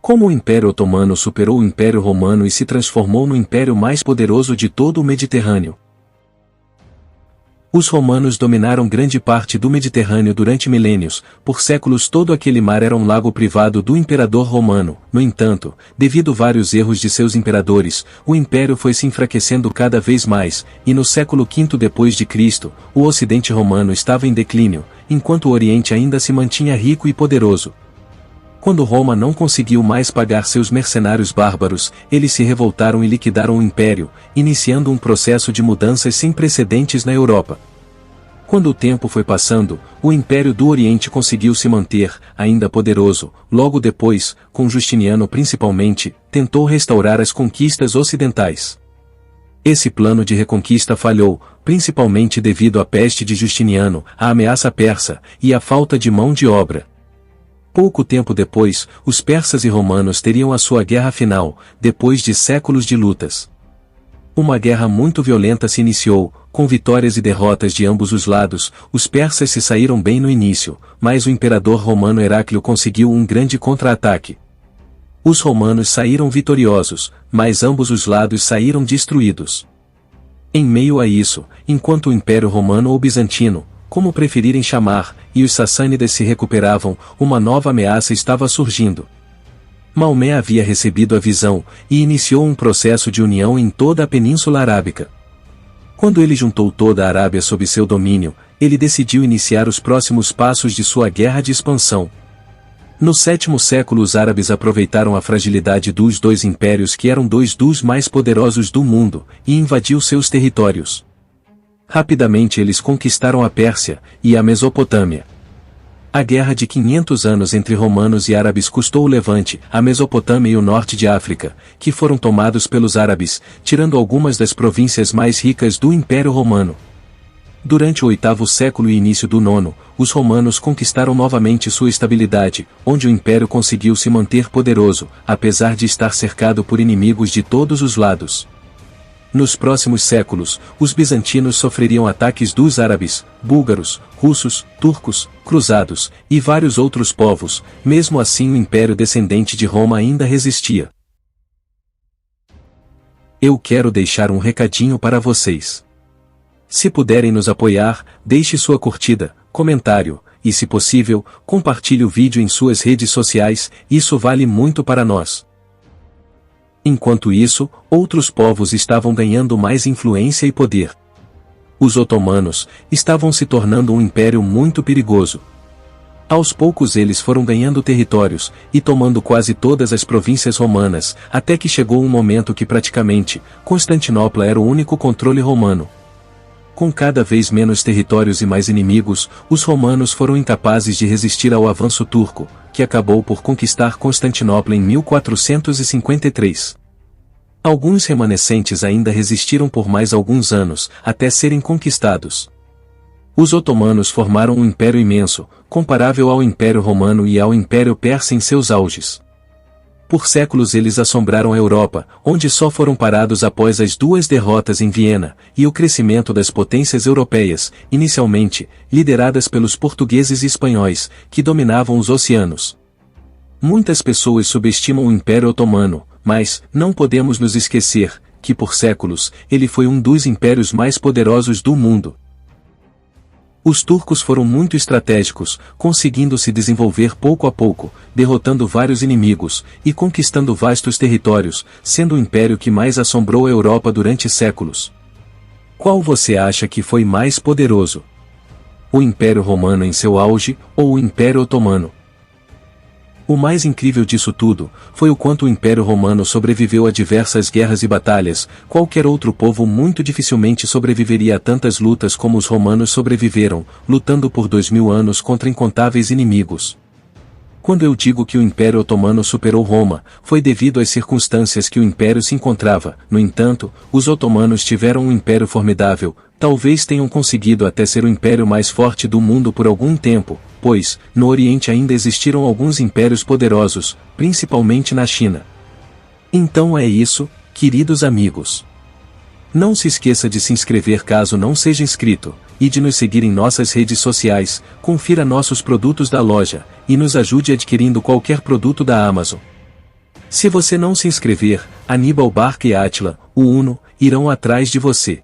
Como o Império Otomano superou o Império Romano e se transformou no império mais poderoso de todo o Mediterrâneo. Os romanos dominaram grande parte do Mediterrâneo durante milênios, por séculos todo aquele mar era um lago privado do imperador romano. No entanto, devido a vários erros de seus imperadores, o império foi se enfraquecendo cada vez mais, e no século V depois de Cristo, o ocidente romano estava em declínio, enquanto o oriente ainda se mantinha rico e poderoso. Quando Roma não conseguiu mais pagar seus mercenários bárbaros, eles se revoltaram e liquidaram o império, iniciando um processo de mudanças sem precedentes na Europa. Quando o tempo foi passando, o Império do Oriente conseguiu se manter, ainda poderoso. Logo depois, com Justiniano principalmente, tentou restaurar as conquistas ocidentais. Esse plano de reconquista falhou, principalmente devido à peste de Justiniano, à ameaça persa, e à falta de mão de obra. Pouco tempo depois, os persas e romanos teriam a sua guerra final, depois de séculos de lutas. Uma guerra muito violenta se iniciou, com vitórias e derrotas de ambos os lados. Os persas se saíram bem no início, mas o imperador romano Heraclio conseguiu um grande contra-ataque. Os romanos saíram vitoriosos, mas ambos os lados saíram destruídos. Em meio a isso, enquanto o Império Romano ou Bizantino, como preferirem chamar, e os sassânidas se recuperavam, uma nova ameaça estava surgindo. Maomé havia recebido a visão, e iniciou um processo de união em toda a Península Arábica. Quando ele juntou toda a Arábia sob seu domínio, ele decidiu iniciar os próximos passos de sua guerra de expansão. No 7º século os árabes aproveitaram a fragilidade dos dois impérios que eram dois dos mais poderosos do mundo, e invadiu seus territórios. Rapidamente eles conquistaram a Pérsia e a Mesopotâmia. A guerra de 500 anos entre romanos e árabes custou o Levante, a Mesopotâmia e o norte de África, que foram tomados pelos árabes, tirando algumas das províncias mais ricas do Império Romano. Durante o 8º século e início do 9º, os romanos conquistaram novamente sua estabilidade, onde o império conseguiu se manter poderoso, apesar de estar cercado por inimigos de todos os lados. Nos próximos séculos, os bizantinos sofreriam ataques dos árabes, búlgaros, russos, turcos, cruzados, e vários outros povos. Mesmo assim o império descendente de Roma ainda resistia. Eu quero deixar um recadinho para vocês. Se puderem nos apoiar, deixe sua curtida, comentário, e se possível, compartilhe o vídeo em suas redes sociais, isso vale muito para nós. Enquanto isso, outros povos estavam ganhando mais influência e poder. Os otomanos estavam se tornando um império muito perigoso. Aos poucos eles foram ganhando territórios, e tomando quase todas as províncias romanas, até que chegou um momento que praticamente, Constantinopla era o único controle romano. Com cada vez menos territórios e mais inimigos, os romanos foram incapazes de resistir ao avanço turco, que acabou por conquistar Constantinopla em 1453. Alguns remanescentes ainda resistiram por mais alguns anos, até serem conquistados. Os otomanos formaram um império imenso, comparável ao Império Romano e ao Império Persa em seus auges. Por séculos eles assombraram a Europa, onde só foram parados após as duas derrotas em Viena, e o crescimento das potências europeias, inicialmente, lideradas pelos portugueses e espanhóis, que dominavam os oceanos. Muitas pessoas subestimam o Império Otomano, mas, não podemos nos esquecer, que por séculos, ele foi um dos impérios mais poderosos do mundo. Os turcos foram muito estratégicos, conseguindo se desenvolver pouco a pouco, derrotando vários inimigos, e conquistando vastos territórios, sendo o império que mais assombrou a Europa durante séculos. Qual você acha que foi mais poderoso? O Império Romano em seu auge, ou o Império Otomano? O mais incrível disso tudo, foi o quanto o Império Romano sobreviveu a diversas guerras e batalhas. Qualquer outro povo muito dificilmente sobreviveria a tantas lutas como os romanos sobreviveram, lutando por 2000 anos contra incontáveis inimigos. Quando eu digo que o Império Otomano superou Roma, foi devido às circunstâncias que o Império se encontrava. No entanto, os otomanos tiveram um império formidável, talvez tenham conseguido até ser o império mais forte do mundo por algum tempo, pois, no Oriente ainda existiram alguns impérios poderosos, principalmente na China. Então é isso, queridos amigos. Não se esqueça de se inscrever caso não seja inscrito, e de nos seguir em nossas redes sociais, confira nossos produtos da loja, e nos ajude adquirindo qualquer produto da Amazon. Se você não se inscrever, Aníbal Barca e Átila, o Uno, irão atrás de você.